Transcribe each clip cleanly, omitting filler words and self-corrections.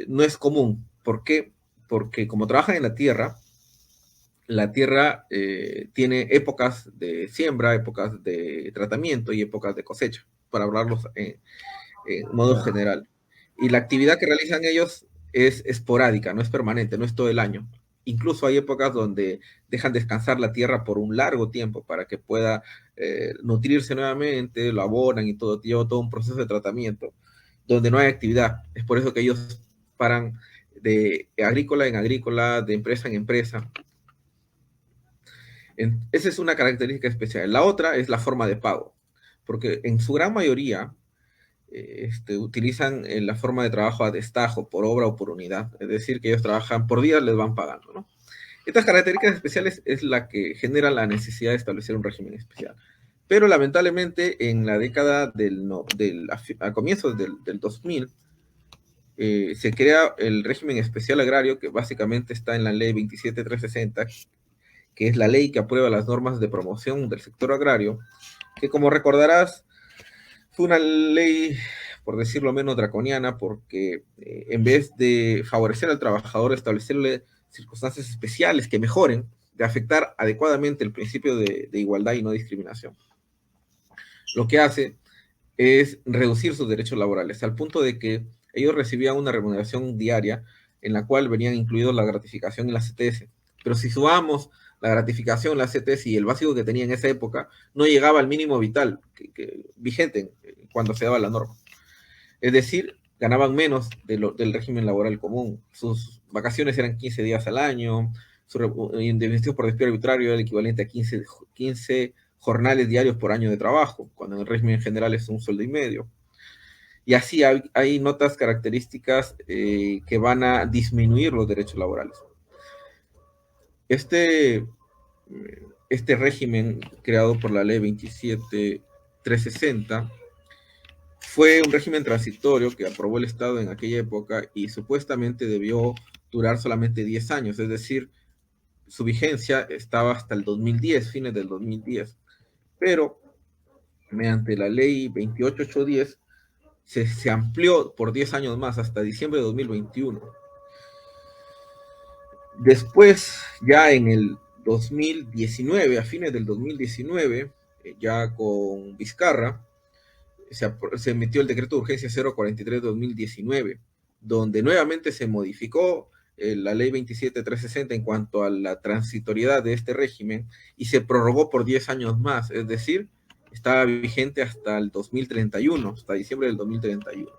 no es común. ¿Por qué? Porque como trabajan en la tierra tiene épocas de siembra, épocas de tratamiento y épocas de cosecha, para hablarlos en modo Claro. general. Y la actividad que realizan ellos es esporádica, no es permanente, no es todo el año. Incluso hay épocas donde dejan descansar la tierra por un largo tiempo para que pueda nutrirse nuevamente, lo abonan y todo, lleva todo un proceso de tratamiento donde no hay actividad. Es por eso que ellos paran de agrícola en agrícola, de empresa en empresa. Esa es una característica especial. La otra es la forma de pago, porque en su gran mayoría utilizan la forma de trabajo a destajo, por obra o por unidad. Es decir, que ellos trabajan por día, les van pagando, ¿no? Estas características especiales es la que genera la necesidad de establecer un régimen especial. Pero lamentablemente en la década a comienzos del 2000 se crea el régimen especial agrario que básicamente está en la ley 27360, que es la ley que aprueba las normas de promoción del sector agrario, que como recordarás fue una ley, por decirlo menos, draconiana, porque en vez de favorecer al trabajador, establecerle circunstancias especiales que mejoren, de afectar adecuadamente el principio de igualdad y no discriminación. Lo que hace es reducir sus derechos laborales, al punto de que ellos recibían una remuneración diaria en la cual venían incluidos la gratificación y la CTS. Pero si sumamos la gratificación, la CTS y el básico que tenía en esa época, no llegaba al mínimo vital vigente cuando se daba la norma. Es decir, ganaban menos del régimen laboral común. Sus vacaciones eran 15 días al año, su indemnización por despido arbitrario era el equivalente a 15 jornales diarios por año de trabajo, cuando en el régimen general es un sueldo y medio. Y así hay notas características que van a disminuir los derechos laborales. Este, este régimen creado por la ley 27360 fue un régimen transitorio que aprobó el Estado en aquella época y supuestamente debió durar solamente 10 años, es decir, su vigencia estaba hasta el 2010, fines del 2010. Pero mediante la ley 28810 se amplió por 10 años más hasta diciembre de 2021. Después, ya en el 2019, a fines del 2019, ya con Vizcarra, se emitió el decreto de urgencia 043-2019, donde nuevamente se modificó la ley 27360 en cuanto a la transitoriedad de este régimen y se prorrogó por 10 años más, es decir, estaba vigente hasta el 2031, hasta diciembre del 2031.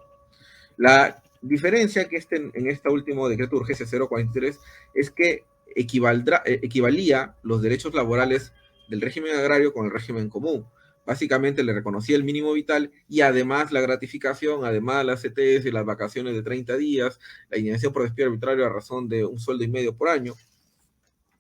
La diferencia que en este último decreto de urgencia 043 es que equivalía los derechos laborales del régimen agrario con el régimen común. Básicamente le reconocía el mínimo vital y además la gratificación, además las CTS, las vacaciones de 30 días, la indemnización por despido arbitrario a razón de un sueldo y medio por año,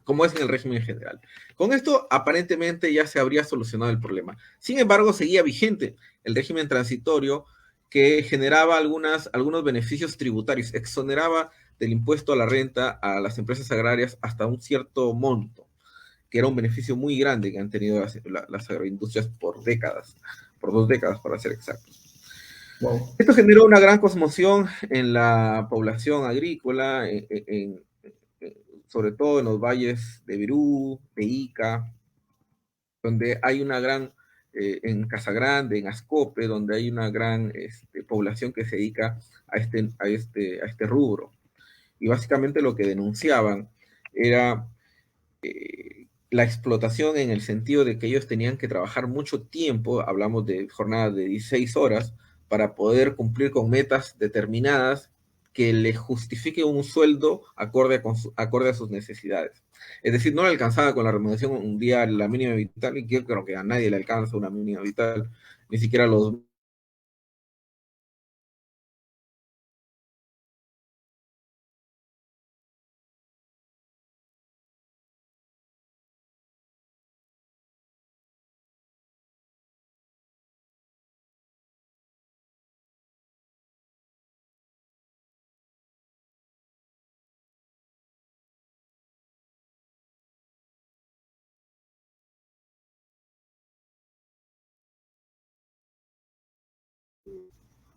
como es en el régimen general. Con esto aparentemente ya se habría solucionado el problema. Sin embargo, seguía vigente el régimen transitorio que generaba algunos beneficios tributarios, exoneraba del impuesto a la renta a las empresas agrarias hasta un cierto monto, que era un beneficio muy grande que han tenido las agroindustrias por 2 décadas para ser exactos. Wow. Esto generó una gran conmoción en la población agrícola, sobre todo en los valles de Virú, de Ica, donde hay una gran, en Casagrande, en Ascope, donde hay una gran población que se dedica a este rubro. Y básicamente lo que denunciaban era la explotación en el sentido de que ellos tenían que trabajar mucho tiempo, hablamos de jornadas de 16 horas, para poder cumplir con metas determinadas que le justifique un sueldo acorde a sus necesidades. Es decir, no le alcanzaba con la remuneración un día la mínima vital, y yo creo que a nadie le alcanza una mínima vital, ni siquiera los.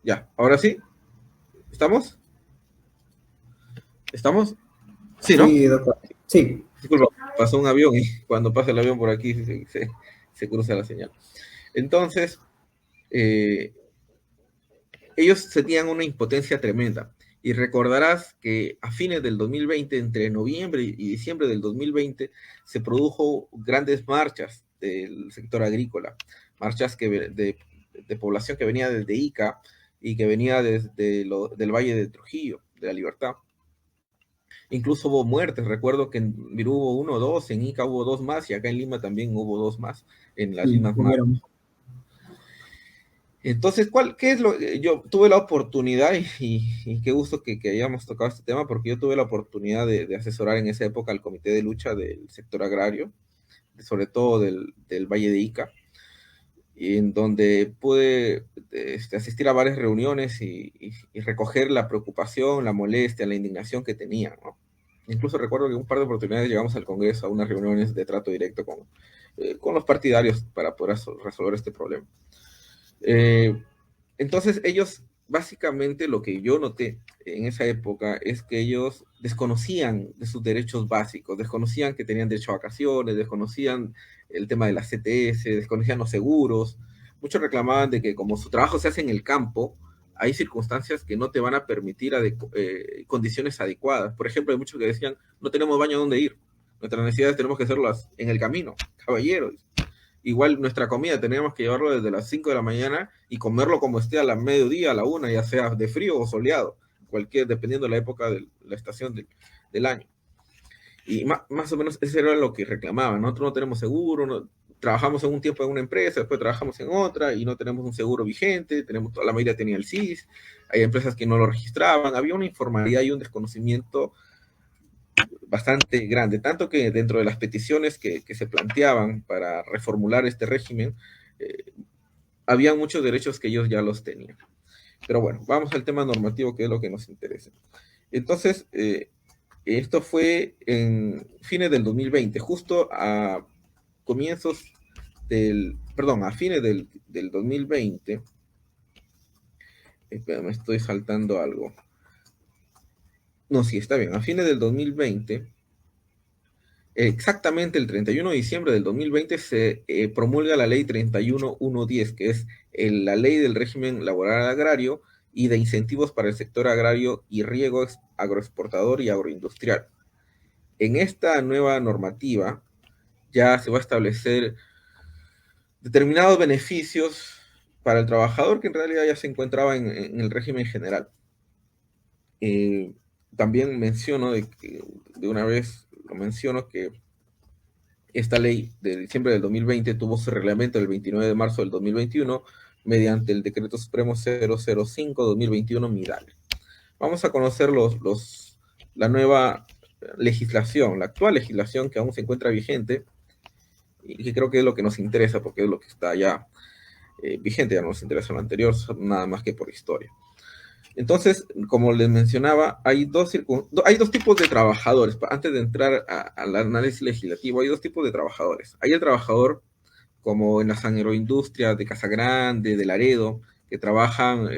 Ya, ahora sí, ¿estamos? ¿Estamos? Sí, ¿no? Sí, doctor. Sí. Disculpa, pasó un avión y cuando pasa el avión por aquí se cruza la señal. Entonces, eh, ellos tenían una impotencia tremenda. Y recordarás que a fines del 2020, entre noviembre y diciembre del 2020, se produjo grandes marchas del sector agrícola, marchas de población que venía desde Ica y que venía desde del Valle de Trujillo, de la Libertad. Incluso hubo muertes, recuerdo que en Virú hubo uno o dos, en Ica hubo dos más y acá en Lima también hubo dos más en las Sí, mismas marchas. hubieron. Entonces, ¿qué es lo? Yo tuve la oportunidad y qué gusto que hayamos tocado este tema, porque yo tuve la oportunidad de asesorar en esa época al comité de lucha del sector agrario, sobre todo del Valle de Ica, y en donde pude asistir a varias reuniones y recoger la preocupación, la molestia, la indignación que tenían, ¿no? Incluso recuerdo que un par de oportunidades llegamos al Congreso a unas reuniones de trato directo con los partidarios para poder resolver este problema. Eh, entonces ellos, básicamente lo que yo noté en esa época es que ellos desconocían de sus derechos básicos, desconocían que tenían derecho a vacaciones, desconocían el tema de la CTS, desconocían los seguros. Muchos reclamaban de que como su trabajo se hace en el campo, hay circunstancias que no te van a permitir condiciones adecuadas. Por ejemplo, hay muchos que decían, no tenemos baño a dónde ir. Nuestras necesidades tenemos que hacerlas en el camino, caballeros. Igual nuestra comida teníamos que llevarlo desde las 5 de la mañana y comerlo como esté a la mediodía, a la una, ya sea de frío o soleado, dependiendo de la época de la estación del año. Y más o menos eso era lo que reclamaban. Nosotros no tenemos seguro, trabajamos en un tiempo en una empresa, después trabajamos en otra y no tenemos un seguro vigente, la mayoría tenía el CIS, hay empresas que no lo registraban, había una informalidad y un desconocimiento bastante grande, tanto que dentro de las peticiones que se planteaban para reformular este régimen, eh, había muchos derechos que ellos ya los tenían. Pero bueno, vamos al tema normativo, que es lo que nos interesa. Entonces, esto fue en fines del 2020, justo a comienzos perdón, a fines del 2020, me estoy saltando algo. No, sí, está bien, a fines del 2020, exactamente el 31 de diciembre del 2020 se promulga la ley 31110, que es la ley del régimen laboral agrario y de incentivos para el sector agrario y riego agroexportador y agroindustrial. En esta nueva normativa ya se va a establecer determinados beneficios para el trabajador que en realidad ya se encontraba en el régimen general. Eh, También menciono de una vez, lo menciono que esta ley de diciembre del 2020 tuvo su reglamento el 29 de marzo del 2021 mediante el decreto supremo 005-2021 MIDAL. Vamos a conocer la nueva legislación, la actual legislación que aún se encuentra vigente y que creo que es lo que nos interesa porque es lo que está ya vigente, ya no nos interesa lo anterior, nada más que por historia. Entonces, como les mencionaba, hay dos tipos de trabajadores. Antes de entrar al análisis legislativo, hay dos tipos de trabajadores. Hay el trabajador, como en las agroindustrias de Casagrande, de Laredo, que trabajan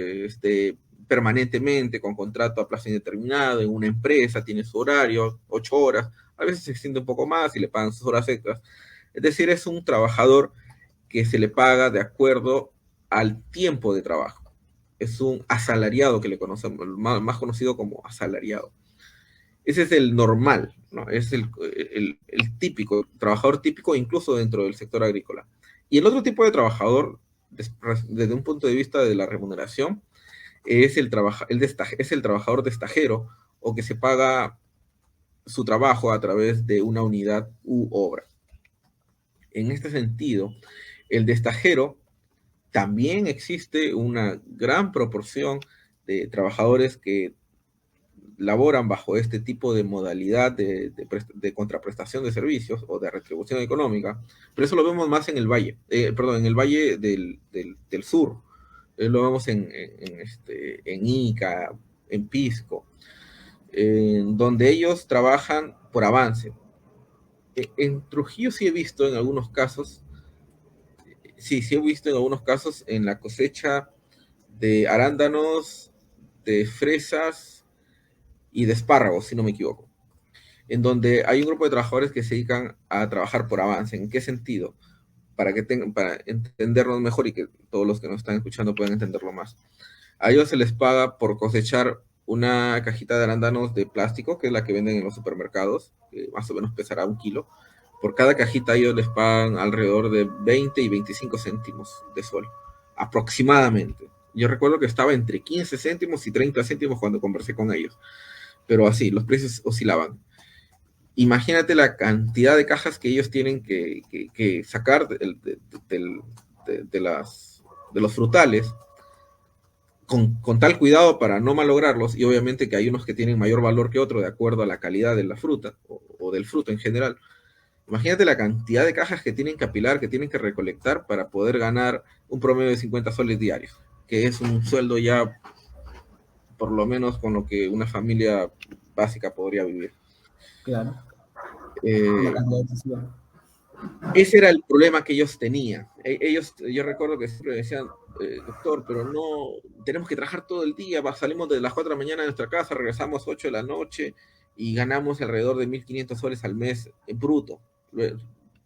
permanentemente con contrato a plazo indeterminado en una empresa, tiene su horario, 8 horas, a veces se extiende un poco más y le pagan sus horas extras. Es decir, es un trabajador que se le paga de acuerdo al tiempo de trabajo. Es un asalariado que le conocemos, más conocido como asalariado. Ese es el normal, ¿no? Es el típico, trabajador típico incluso dentro del sector agrícola. Y el otro tipo de trabajador, desde un punto de vista de la remuneración, es el trabajador destajero o que se paga su trabajo a través de una unidad u obra. En este sentido, el destajero también existe una gran proporción de trabajadores que laboran bajo este tipo de modalidad de contraprestación de servicios o de retribución económica, pero eso lo vemos más en el valle, perdón, en el valle del sur, lo vemos en Ica, en Pisco, donde ellos trabajan por avance. En Trujillo sí he visto en algunos casos, sí he visto en algunos casos en la cosecha de arándanos, de fresas y de espárragos, si no me equivoco, en donde hay un grupo de trabajadores que se dedican a trabajar por avance. ¿En qué sentido? Para entendernos mejor y que todos los que nos están escuchando puedan entenderlo más. A ellos se les paga por cosechar una cajita de arándanos de plástico, que es la que venden en los supermercados, que más o menos pesará 1 kilo. Por cada cajita ellos les pagan alrededor de 20 y 25 céntimos de sol, aproximadamente. Yo recuerdo que estaba entre 15 céntimos y 30 céntimos cuando conversé con ellos, pero así, los precios oscilaban. Imagínate la cantidad de cajas que ellos tienen que sacar de los frutales con tal cuidado para no malograrlos, y obviamente que hay unos que tienen mayor valor que otros de acuerdo a la calidad de la fruta o del fruto en general. Imagínate la cantidad de cajas que tienen que apilar, que tienen que recolectar para poder ganar un promedio de 50 soles diarios, que es un sueldo ya por lo menos con lo que una familia básica podría vivir. Claro, una Eh, cantidad excesiva. Ese era el problema que ellos tenían. Ellos, yo recuerdo que siempre decían, doctor, pero no, tenemos que trabajar todo el día, salimos de las 4 de la mañana de nuestra casa, regresamos 8 de la noche y ganamos alrededor de 1.500 soles al mes en bruto.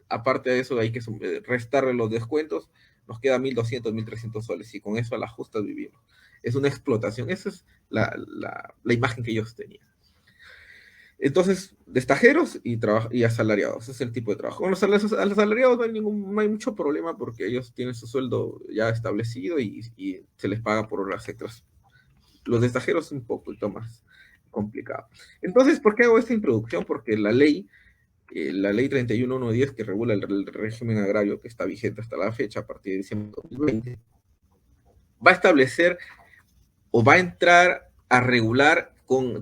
Aparte de eso, hay que restarle los descuentos, nos queda 1.200, 1.300 soles y con eso a las justas vivimos. Es una explotación, esa es la imagen que ellos tenían. Entonces, destajeros y asalariados, ese es el tipo de trabajo. Con los asalariados no hay mucho problema porque ellos tienen su sueldo ya establecido y se les paga por horas extras. Los destajeros es un poquito más complicado. Entonces, ¿por qué hago esta introducción? Porque la ley 31110 que regula el régimen agrario que está vigente hasta la fecha, a partir de diciembre de 2020, va a establecer o va a entrar a regular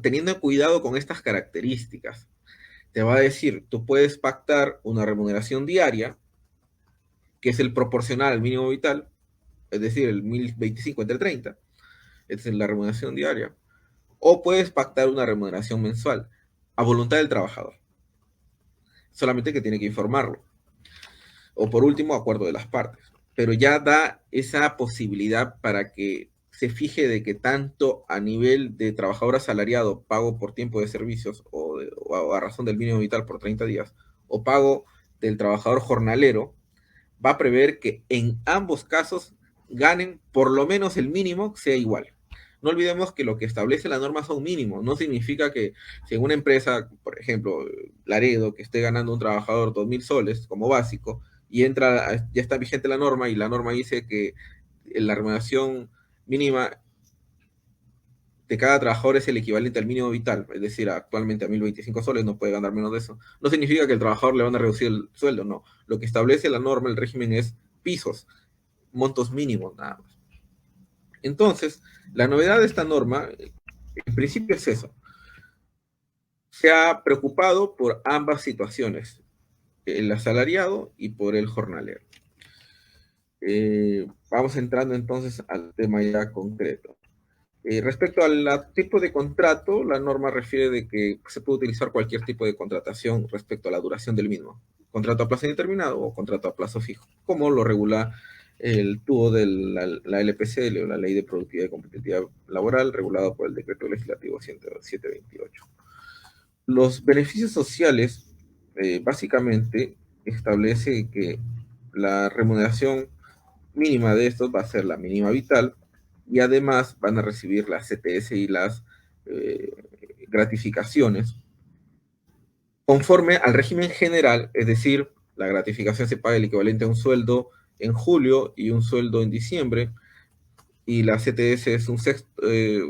teniendo cuidado con estas características. Te va a decir, tú puedes pactar una remuneración diaria, que es el proporcional al mínimo vital, es decir, el 1.025 entre 30, esa es la remuneración diaria, o puedes pactar una remuneración mensual, a voluntad del trabajador, solamente que tiene que informarlo, o por último, acuerdo de las partes, pero ya da esa posibilidad para que se fije de que tanto a nivel de trabajador asalariado, pago por tiempo de servicios o a razón del mínimo vital por 30 días, o pago del trabajador jornalero, va a prever que en ambos casos ganen por lo menos el mínimo sea igual. No olvidemos que lo que establece la norma son mínimos. No significa que si en una empresa, por ejemplo, Laredo, que esté ganando un trabajador 2.000 soles como básico, y ya está vigente la norma, y la norma dice que la remuneración mínima de cada trabajador es el equivalente al mínimo vital, es decir, actualmente a 1.025 soles, no puede ganar menos de eso. No significa que el trabajador le van a reducir el sueldo, no. Lo que establece la norma, el régimen, es pisos, montos mínimos nada más. Entonces, la novedad de esta norma, en principio es eso. Se ha preocupado por ambas situaciones, el asalariado y por el jornalero. Vamos entrando entonces al tema ya concreto. Respecto al tipo de contrato, la norma refiere de que se puede utilizar cualquier tipo de contratación respecto a la duración del mismo, contrato a plazo indeterminado o contrato a plazo fijo, como lo regula el tubo de la LPCL, o la Ley de Productividad y Competitividad Laboral, regulado por el Decreto Legislativo 728. Los beneficios sociales, básicamente, establece que la remuneración mínima de estos va a ser la mínima vital, y además van a recibir las CTS y las eh, gratificaciones conforme al régimen general, es decir, la gratificación se paga el equivalente a un sueldo en julio y un sueldo en diciembre, y la CTS es un sexto de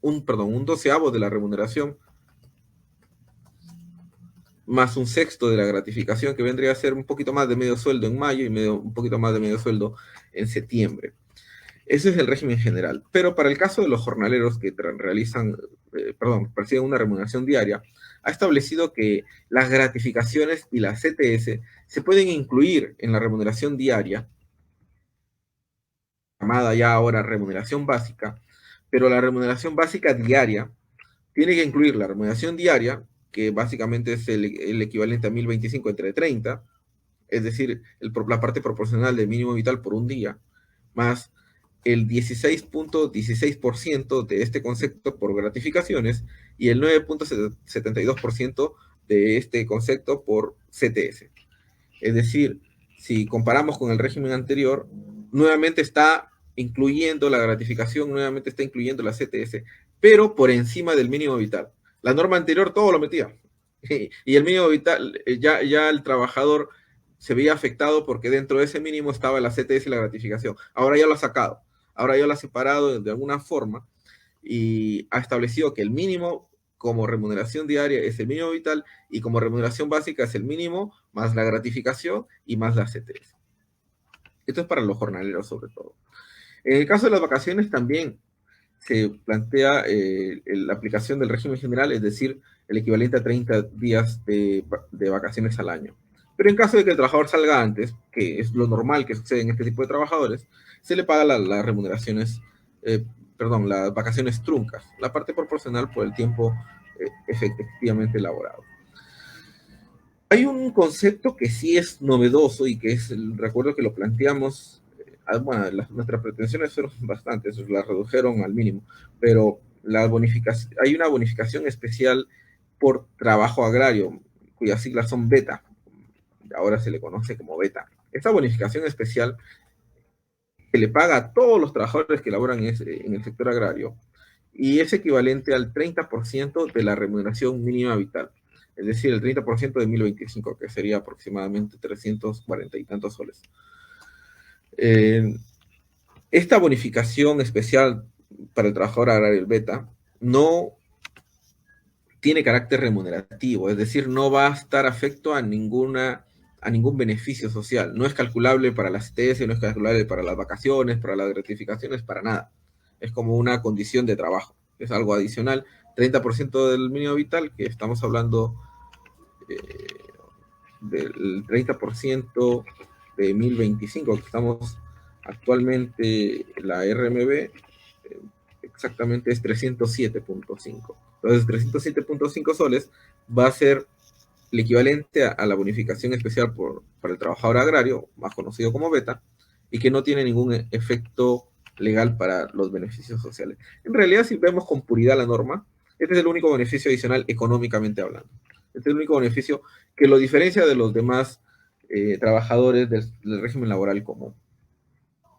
un doceavo de la remuneración, más un sexto de la gratificación, que vendría a ser un poquito más de medio sueldo en mayo y un poquito más de medio sueldo en septiembre. Ese es el régimen general. Pero para el caso de los jornaleros que perciben una remuneración diaria, ha establecido que las gratificaciones y las CTS se pueden incluir en la remuneración diaria, llamada ya ahora remuneración básica, pero la remuneración básica diaria tiene que incluir la remuneración diaria, que básicamente es el equivalente a 1.025 entre 30, es decir, la parte proporcional del mínimo vital por un día, más el 16.16% de este concepto por gratificaciones y el 9.72% de este concepto por CTS. Es decir, si comparamos con el régimen anterior, nuevamente está incluyendo la gratificación, nuevamente está incluyendo la CTS, pero por encima del mínimo vital. La norma anterior todo lo metía. Y el mínimo vital, ya el trabajador se veía afectado porque dentro de ese mínimo estaba la CTS y la gratificación. Ahora ya lo ha sacado, ahora ya lo ha separado de alguna forma y ha establecido que el mínimo como remuneración diaria es el mínimo vital y como remuneración básica es el mínimo más la gratificación y más la CTS. Esto es para los jornaleros sobre todo. En el caso de las vacaciones también se plantea la aplicación del régimen general, es decir, el equivalente a 30 días de vacaciones al año. Pero en caso de que el trabajador salga antes, que es lo normal que sucede en este tipo de trabajadores, se le paga las remuneraciones, las vacaciones truncas, la parte proporcional por el tiempo efectivamente elaborado. Hay un concepto que sí es novedoso y que es, recuerdo que lo planteamos, bueno, nuestras pretensiones fueron bastantes, las redujeron al mínimo, pero hay una bonificación especial por trabajo agrario, cuyas siglas son beta, ahora se le conoce como beta. Esta bonificación especial que le paga a todos los trabajadores que laboran en el sector agrario y es equivalente al 30% de la remuneración mínima vital, es decir, el 30% de 1025, que sería aproximadamente 340 y tantos soles. Esta bonificación especial para el trabajador agrario, el beta, no tiene carácter remunerativo, es decir, no va a estar afecto a ningún beneficio social. No es calculable para las CTS, no es calculable para las vacaciones, para las gratificaciones, para nada. Es como una condición de trabajo, es algo adicional. 30% del mínimo vital, que estamos hablando del 30% de 1025, que estamos actualmente, la RMB exactamente es 307.5. Entonces, 307.5 soles va a ser el equivalente a la bonificación especial para el trabajador agrario, más conocido como beta, y que no tiene ningún efecto legal para los beneficios sociales. En realidad, si vemos con puridad la norma, este es el único beneficio adicional económicamente hablando. Este es el único beneficio que lo diferencia de los demás trabajadores del régimen laboral común.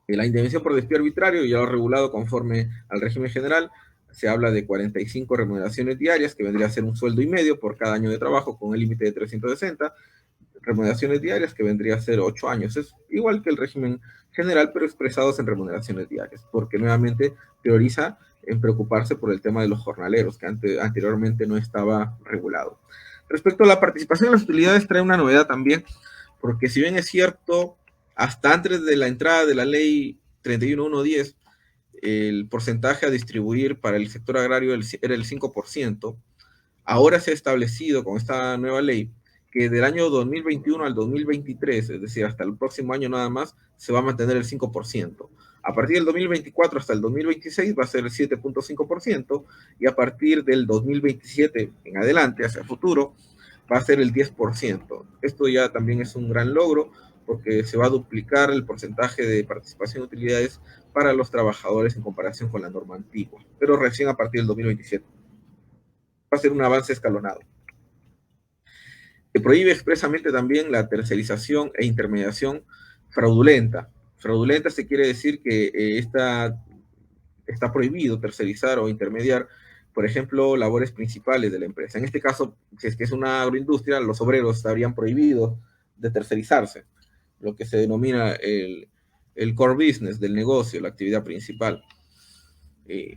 La indemnización por despido arbitrario, ya lo regulado conforme al régimen general, se habla de 45 remuneraciones diarias, que vendría a ser un sueldo y medio por cada año de trabajo, con el límite de 360 remuneraciones diarias, que vendría a ser 8 años. Es igual que el régimen general, pero expresados en remuneraciones diarias, porque nuevamente prioriza en preocuparse por el tema de los jornaleros, que anteriormente no estaba regulado. Respecto a la participación en las utilidades, trae una novedad también, porque si bien es cierto, hasta antes de la entrada de la ley 31110, el porcentaje a distribuir para el sector agrario era el 5%. Ahora se ha establecido con esta nueva ley que del año 2021 al 2023, es decir, hasta el próximo año nada más, se va a mantener el 5%. A partir del 2024 hasta el 2026 va a ser el 7.5% y a partir del 2027 en adelante, hacia el futuro, va a ser el 10%. Esto ya también es un gran logro porque se va a duplicar el porcentaje de participación en utilidades para los trabajadores en comparación con la norma antigua, pero recién a partir del 2027. Va a ser un avance escalonado. Se prohíbe expresamente también la tercerización e intermediación fraudulenta. Fraudulenta se quiere decir que está prohibido tercerizar o intermediar, por ejemplo, labores principales de la empresa. En este caso, si es que es una agroindustria, los obreros estarían prohibidos de tercerizarse, lo que se denomina el core business del negocio, la actividad principal,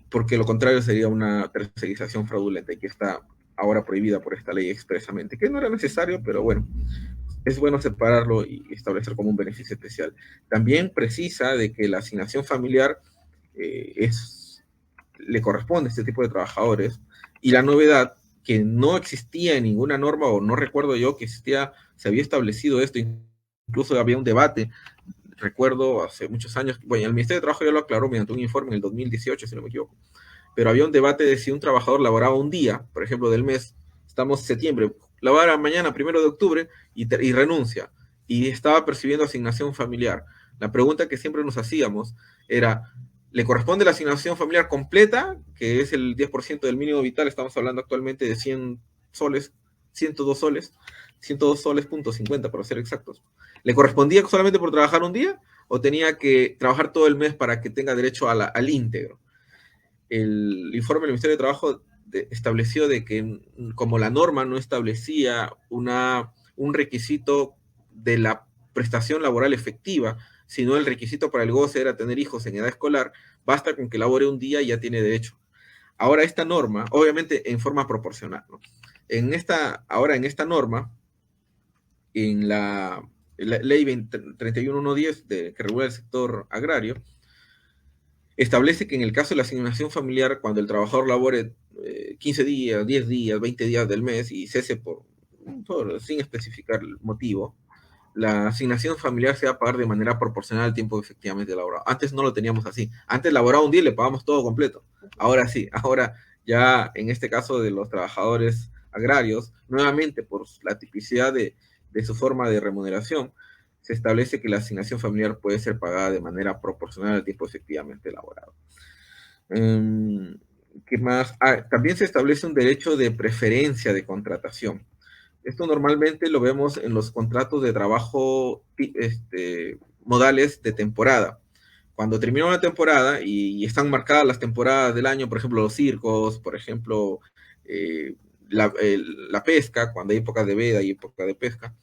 porque lo contrario sería una tercerización fraudulenta y que está ahora prohibida por esta ley expresamente, que no era necesario, pero bueno, es bueno separarlo y establecer como un beneficio especial. También precisa de que la asignación familiar le corresponde a este tipo de trabajadores, y la novedad que no existía en ninguna norma, o no recuerdo yo que existía, se había establecido esto, incluso había un debate, recuerdo hace muchos años, bueno, el Ministerio de Trabajo ya lo aclaró mediante un informe en el 2018, si no me equivoco, pero había un debate de si un trabajador laboraba un día, por ejemplo, del mes, estamos en septiembre, labora mañana, 1 de octubre, y renuncia, y estaba percibiendo asignación familiar. La pregunta que siempre nos hacíamos era, le corresponde la asignación familiar completa, que es el 10% del mínimo vital, estamos hablando actualmente de 100 soles, 102 soles, 102 soles punto 50 para ser exactos. ¿Le correspondía solamente por trabajar un día o tenía que trabajar todo el mes para que tenga derecho al íntegro? El informe del Ministerio de Trabajo estableció de que como la norma no establecía un requisito de la prestación laboral efectiva, sino el requisito para el goce era tener hijos en edad escolar, basta con que labore un día y ya tiene derecho. Ahora esta norma, obviamente en forma proporcional, ¿no? Ahora en esta norma, en la ley 31110 que regula el sector agrario, establece que en el caso de la asignación familiar, cuando el trabajador labore 15 días, 10 días, 20 días del mes y cese sin especificar el motivo, la asignación familiar se va a pagar de manera proporcional al tiempo efectivamente laborado. Antes no lo teníamos así. Antes laboraba un día y le pagamos todo completo. Ahora sí, ahora ya en este caso de los trabajadores agrarios, nuevamente por la tipicidad de su forma de remuneración, se establece que la asignación familiar puede ser pagada de manera proporcional al tiempo efectivamente laborado. ¿Qué más? También se establece un derecho de preferencia de contratación. Esto normalmente lo vemos en los contratos de trabajo modales de temporada. Cuando termina una temporada y están marcadas las temporadas del año, por ejemplo, los circos, por ejemplo, la pesca, cuando hay época de veda y época de pesca,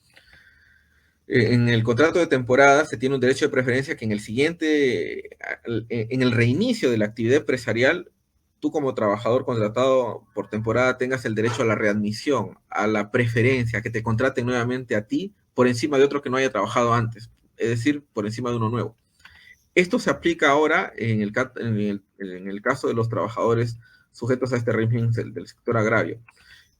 en el contrato de temporada se tiene un derecho de preferencia que en el siguiente, en el reinicio de la actividad empresarial, tú como trabajador contratado por temporada tengas el derecho a la readmisión, a la preferencia, a que te contraten nuevamente a ti por encima de otro que no haya trabajado antes, es decir, por encima de uno nuevo. Esto se aplica ahora en el caso de los trabajadores sujetos a este régimen del sector agrario.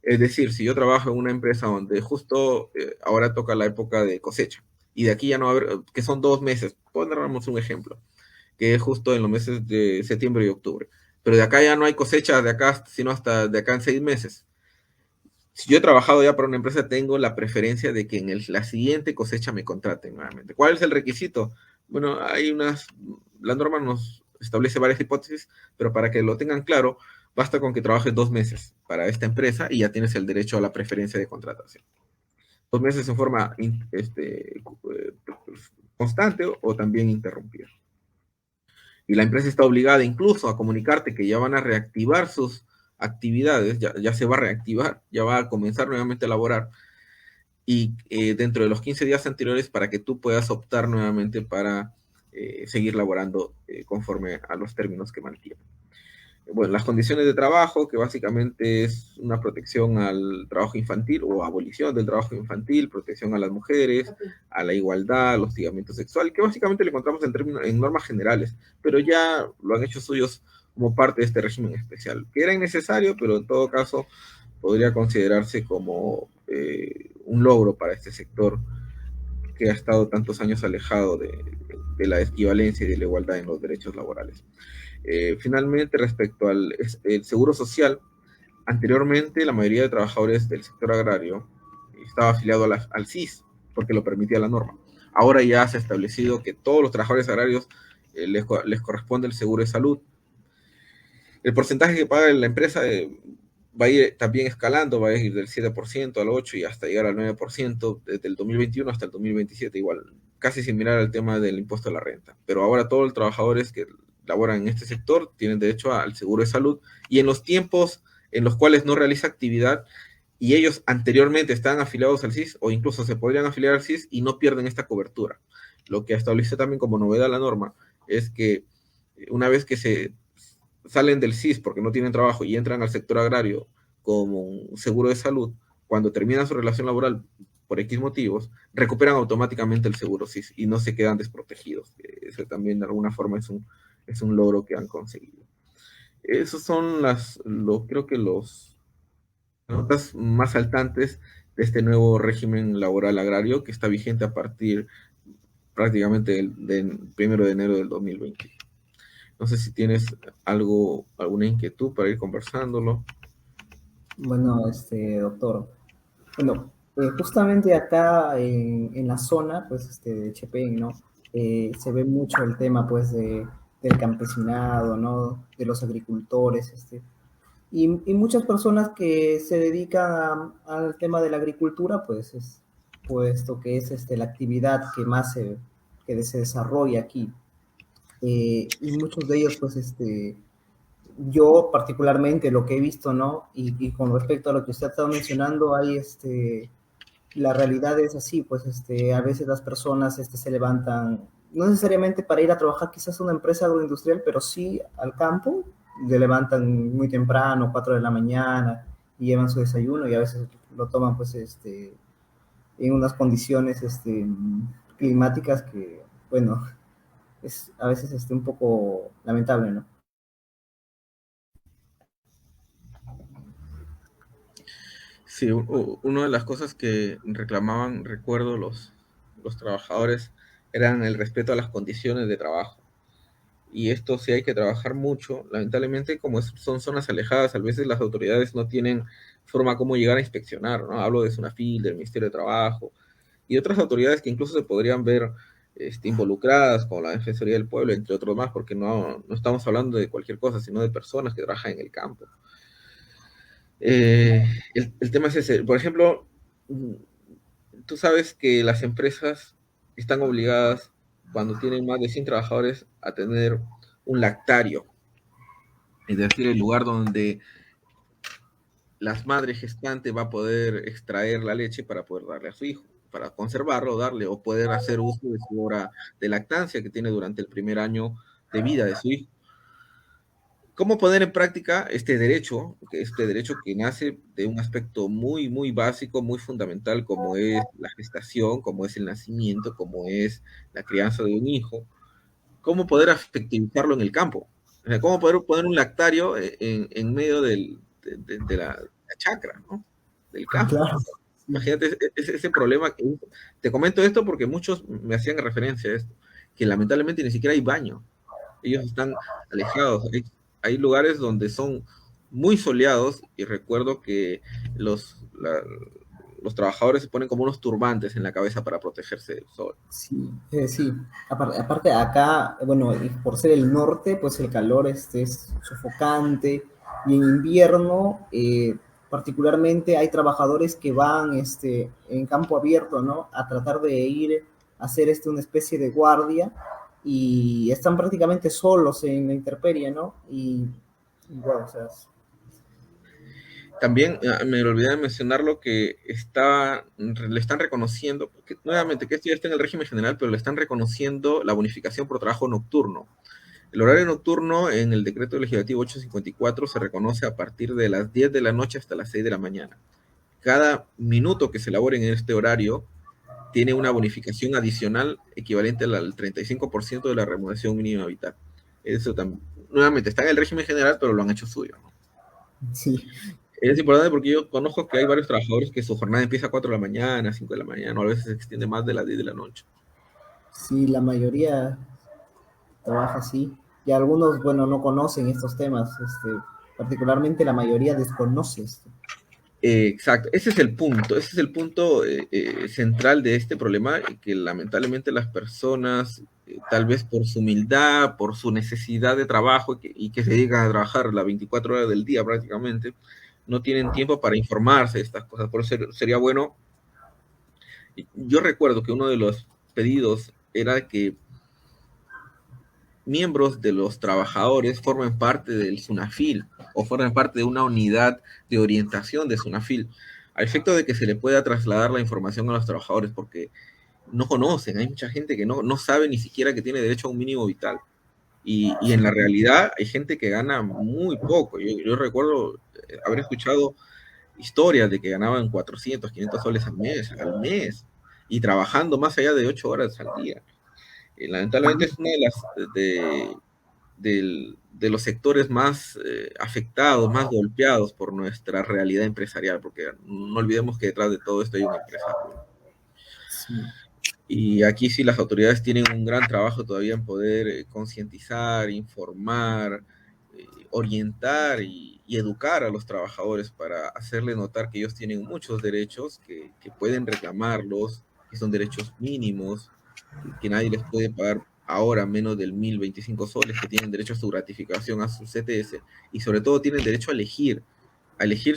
Es decir, si yo trabajo en una empresa donde justo ahora toca la época de cosecha y de aquí ya no va a haber, que son 2 meses, pondremos un ejemplo, que es justo en los meses de septiembre y octubre, pero de acá ya no hay cosecha de acá, sino hasta de acá en 6 meses. Si yo he trabajado ya para una empresa, tengo la preferencia de que en la siguiente cosecha me contraten nuevamente. ¿Cuál es el requisito? Bueno, la norma nos establece varias hipótesis, pero para que lo tengan claro, basta con que trabajes 2 meses para esta empresa y ya tienes el derecho a la preferencia de contratación. 2 meses en forma constante o también interrumpida. Y la empresa está obligada incluso a comunicarte que ya van a reactivar sus actividades, ya se va a reactivar, ya va a comenzar nuevamente a laborar, y dentro de los 15 días anteriores para que tú puedas optar nuevamente para seguir laborando conforme a los términos que mantiene. Bueno, las condiciones de trabajo, que básicamente es una protección al trabajo infantil o abolición del trabajo infantil, protección a las mujeres, a la igualdad, al hostigamiento sexual, que básicamente le encontramos en normas generales, pero ya lo han hecho suyos como parte de este régimen especial, que era innecesario, pero en todo caso podría considerarse como un logro para este sector que ha estado tantos años alejado de la equivalencia y de la igualdad en los derechos laborales. Finalmente, respecto al el seguro social, anteriormente la mayoría de trabajadores del sector agrario estaba afiliado al CIS, porque lo permitía la norma. Ahora ya se ha establecido que todos los trabajadores agrarios les corresponde el seguro de salud. El porcentaje que paga la empresa va a ir también escalando, va a ir del 7% al 8% y hasta llegar al 9% desde el 2021 hasta el 2027, igual, casi similar al tema del impuesto a la renta. Pero ahora todos los trabajadores que laboran en este sector tienen derecho al seguro de salud, y en los tiempos en los cuales no realiza actividad y ellos anteriormente estaban afiliados al CIS o incluso se podrían afiliar al CIS y no pierden esta cobertura. Lo que establece también como novedad la norma es que una vez que se salen del CIS porque no tienen trabajo y entran al sector agrario como un seguro de salud, cuando terminan su relación laboral por X motivos, recuperan automáticamente el seguro CIS y no se quedan desprotegidos. Eso también de alguna forma es un logro que han conseguido. Esos son creo que los notas más saltantes de este nuevo régimen laboral agrario que está vigente a partir prácticamente del 1 de enero del 2020. No sé si tienes alguna inquietud para ir conversándolo. Bueno, doctor. Bueno, justamente acá en la zona, pues, de Chepén, ¿no? Se ve mucho el tema, pues, del campesinado, ¿no? De los agricultores, y muchas personas que se dedican al tema de la agricultura, pues es puesto que es la actividad que más que se desarrolla aquí. Y muchos de ellos, pues, yo particularmente lo que he visto, ¿no? Y con respecto a lo que usted estaba mencionando, hay la realidad es así, pues a veces las personas se levantan, no necesariamente para ir a trabajar quizás a una empresa agroindustrial, pero sí al campo, se levantan muy temprano, 4 de la mañana, y llevan su desayuno y a veces lo toman pues en unas condiciones climáticas que, bueno, es a veces un poco lamentable, ¿no? Sí, una de las cosas que reclamaban, recuerdo, los trabajadores eran el respeto a las condiciones de trabajo. Y esto sí hay que trabajar mucho. Lamentablemente, como son zonas alejadas, a veces las autoridades no tienen forma como llegar a inspeccionar, ¿no? Hablo de SUNAFIL, del Ministerio de Trabajo y otras autoridades que incluso se podrían ver involucradas, como la Defensoría del Pueblo, entre otros más, porque no estamos hablando de cualquier cosa, sino de personas que trabajan en el campo. Eh, el tema es ese. Por ejemplo, tú sabes que las empresas están obligadas, cuando tienen más de 100 trabajadores, a tener un lactario, es decir, el lugar donde las madres gestantes va a poder extraer la leche para poder darle a su hijo, para conservarlo, darle o poder hacer uso de su hora de lactancia que tiene durante el primer año de vida de su hijo. ¿Cómo poner en práctica este derecho que nace de un aspecto muy, muy básico, muy fundamental, como es la gestación, como es el nacimiento, como es la crianza de un hijo? ¿Cómo poder efectivizarlo en el campo? O sea, ¿cómo poder poner un lactario en medio de la chacra, ¿no? Del campo? Claro, sí, Imagínate ese problema. Te comento esto porque muchos me hacían referencia a esto, que lamentablemente ni siquiera hay baño. Ellos están alejados. Hay lugares donde son muy soleados y recuerdo que los, la- los trabajadores se ponen como unos turbantes en la cabeza para protegerse del sol. sí, sí. Aparte acá, bueno, y por ser el norte, pues el calor es sofocante y en invierno, particularmente hay trabajadores que van en campo abierto, ¿no? A tratar de ir a hacer una especie de guardia y están prácticamente solos en la intemperie, ¿no? Y bueno, o sea, También me olvidé de mencionar lo que le están reconociendo, que, nuevamente que esto ya está en el régimen general, pero le están reconociendo la bonificación por trabajo nocturno. El horario nocturno en el decreto legislativo 854 se reconoce a partir de las 10 de la noche hasta las 6 de la mañana. Cada minuto que se elabore en este horario tiene una bonificación adicional equivalente al 35% de la remuneración mínima vital. Eso también, nuevamente, está en el régimen general, pero lo han hecho suyo, ¿no? sí, Es importante porque yo conozco que hay varios trabajadores que su jornada empieza a 4 de la mañana, 5 de la mañana, o a veces se extiende más de las 10 de la noche. sí, la mayoría trabaja así. Y algunos, bueno, no conocen estos temas, particularmente la mayoría desconoce esto. Exacto, ese es el punto central de este problema, y que lamentablemente las personas, tal vez por su humildad, por su necesidad de trabajo, y que se dedican a trabajar las 24 horas del día prácticamente, no tienen tiempo para informarse de estas cosas. Por eso sería bueno, yo recuerdo que uno de los pedidos era que miembros de los trabajadores formen parte del SUNAFIL o formen parte de una unidad de orientación de SUNAFIL, a efecto de que se le pueda trasladar la información a los trabajadores, porque no conocen, hay mucha gente que no sabe ni siquiera que tiene derecho a un mínimo vital. Y en la realidad hay gente que gana muy poco. Yo recuerdo haber escuchado historias de que ganaban 400, 500 soles al mes, y trabajando más allá de 8 horas al día. Lamentablemente es una de los sectores más afectados, más golpeados por nuestra realidad empresarial, porque no olvidemos que detrás de todo esto hay una empresa. Sí, Y aquí sí las autoridades tienen un gran trabajo todavía en poder concientizar, informar, orientar y educar a los trabajadores para hacerle notar que ellos tienen muchos derechos, que pueden reclamarlos, que son derechos mínimos, que nadie les puede pagar ahora menos del 1.025 soles, que tienen derecho a su gratificación, a su CTS, y sobre todo tienen derecho a elegir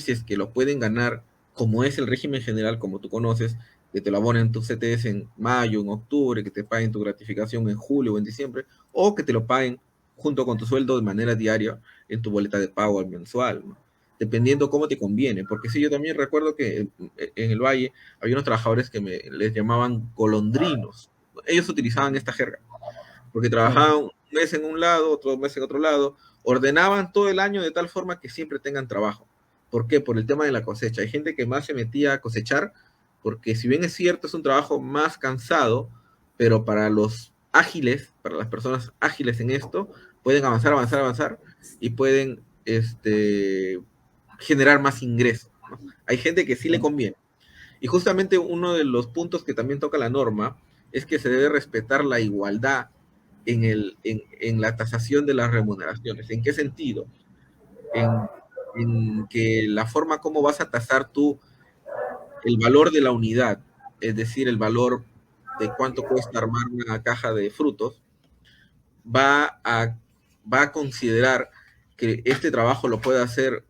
si es que lo pueden ganar, como es el régimen general, como tú conoces, que te lo abonen tu CTS en mayo, en octubre, que te paguen tu gratificación en julio o en diciembre, o que te lo paguen junto con tu sueldo de manera diaria en tu boleta de pago al mensual, ¿no? Dependiendo cómo te conviene, porque sí, yo también recuerdo que en el Valle había unos trabajadores que les llamaban golondrinos. Ellos utilizaban esta jerga, porque Claro, trabajaban un mes en un lado, otro mes en otro lado, ordenaban todo el año de tal forma que siempre tengan trabajo. ¿Por qué? Por el tema de la cosecha. Hay gente que más se metía a cosechar, porque si bien es cierto, es un trabajo más cansado, pero para los ágiles, para las personas ágiles en esto, pueden avanzar, avanzar, avanzar y pueden generar más ingresos, ¿no? Hay gente que sí le conviene. Y justamente uno de los puntos que también toca la norma es que se debe respetar la igualdad en la tasación de las remuneraciones. ¿En qué sentido? En que la forma como vas a tasar tú el valor de la unidad, es decir, el valor de cuánto cuesta armar una caja de frutos, va a, va a considerar que este trabajo lo puede hacer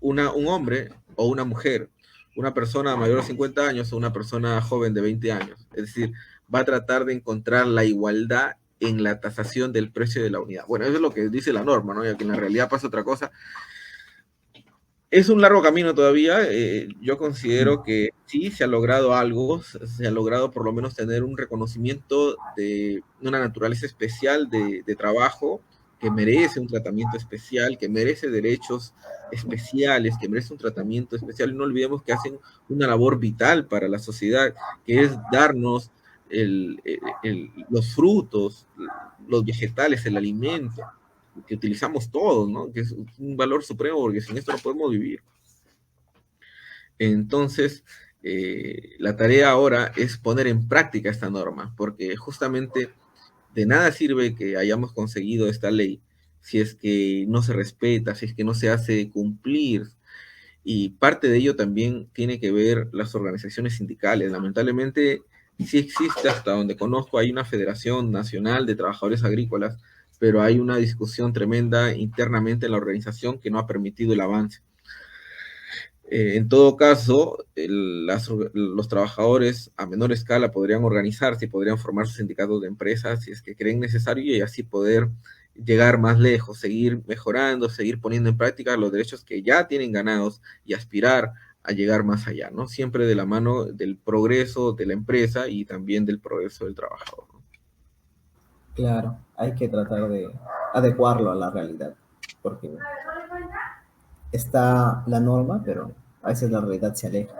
un hombre o una mujer, una persona mayor de 50 años o una persona joven de 20 años. Es decir, va a tratar de encontrar la igualdad en la tasación del precio de la unidad. Bueno, eso es lo que dice la norma, ¿no? Y que en la realidad pasa otra cosa. Es un largo camino todavía. Yo considero que sí se ha logrado algo, se ha logrado por lo menos tener un reconocimiento de una naturaleza especial de trabajo que merece un tratamiento especial, que merece derechos especiales, que merece un tratamiento especial. Y no olvidemos que hacen una labor vital para la sociedad, que es darnos los frutos, los vegetales, el alimento que utilizamos todos, ¿no? Que es un valor supremo porque sin esto no podemos vivir. Entonces, la tarea ahora es poner en práctica esta norma, porque justamente de nada sirve que hayamos conseguido esta ley si es que no se respeta, si es que no se hace cumplir. Y parte de ello también tiene que ver las organizaciones sindicales. Lamentablemente, sí existe, hasta donde conozco, hay una Federación Nacional de Trabajadores Agrícolas, pero hay una discusión tremenda internamente en la organización que no ha permitido el avance. En todo caso, los trabajadores a menor escala podrían organizarse y podrían formar sus sindicatos de empresas si es que creen necesario y así poder llegar más lejos, seguir mejorando, seguir poniendo en práctica los derechos que ya tienen ganados y aspirar a llegar más allá, ¿no? Siempre de la mano del progreso de la empresa y también del progreso del trabajador, ¿no? claro, hay que tratar de adecuarlo a la realidad, porque está la norma, pero a veces la realidad se aleja.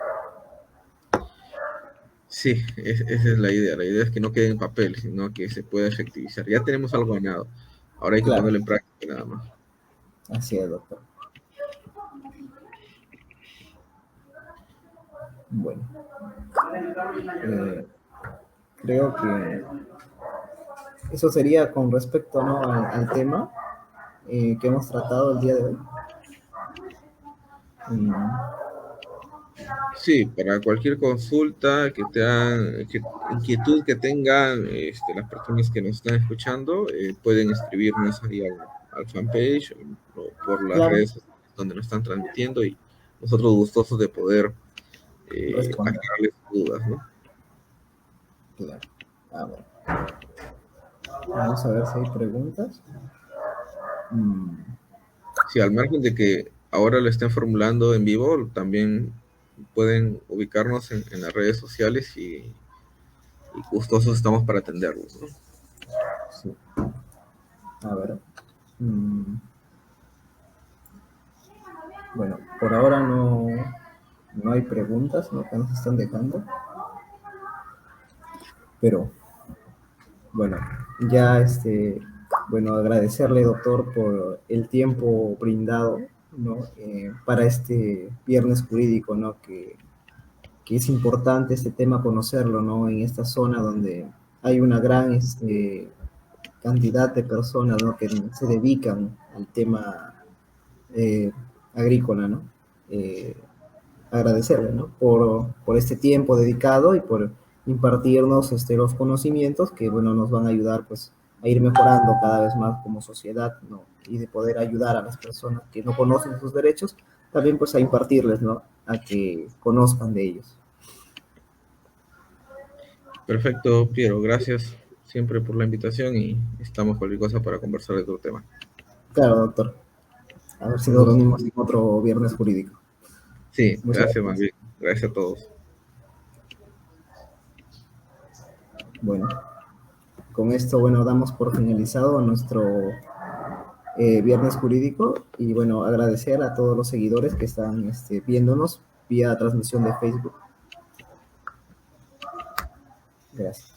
Sí, esa es la idea. La idea es que no quede en papel, sino que se pueda efectivizar. Ya tenemos algo ganado. Ahora hay que Claro, ponerlo en práctica nada más. así es, doctor. Bueno, eh, creo que eso sería con respecto, ¿no?, al tema que hemos tratado el día de hoy. Mm, Sí, para cualquier consulta inquietud que tengan las personas que nos están escuchando, pueden escribirnos ahí al fanpage o por las claro, redes sociales donde nos están transmitiendo y nosotros gustosos de poder responder. aclararles dudas, ¿no? Claro. A ver, vamos a ver si hay preguntas. Mm, Sí, al margen de que ahora lo estén formulando en vivo, también pueden ubicarnos en las redes sociales y gustosos estamos para atenderlos, ¿no? sí, a ver. Mm, bueno, por ahora no hay preguntas, ¿no?, que nos están dejando, pero bueno, ya bueno, agradecerle, doctor, por el tiempo brindado, ¿no?, para este viernes jurídico, ¿no?, que es importante este tema conocerlo, ¿no?, en esta zona donde hay una gran cantidad de personas, ¿no?, que se dedican al tema eh, agrícola, ¿no? Eh, Agradecerle, ¿no?, por este tiempo dedicado y por impartirnos los conocimientos que, bueno, nos van a ayudar, pues, a ir mejorando cada vez más como sociedad, ¿no? Y de poder ayudar a las personas que no conocen sus derechos, también pues a impartirles, ¿no? A que conozcan de ellos. Perfecto, Piero, gracias siempre por la invitación y estamos cualquier cosa para conversar de otro tema. Claro, doctor. A ver si Un nos gusto. reunimos en otro viernes jurídico. Sí, Muchas gracias, más gracias. bien. Gracias a todos. Bueno, con esto, bueno, damos por finalizado nuestro viernes jurídico y bueno, agradecer a todos los seguidores que están viéndonos vía transmisión de Facebook. Gracias.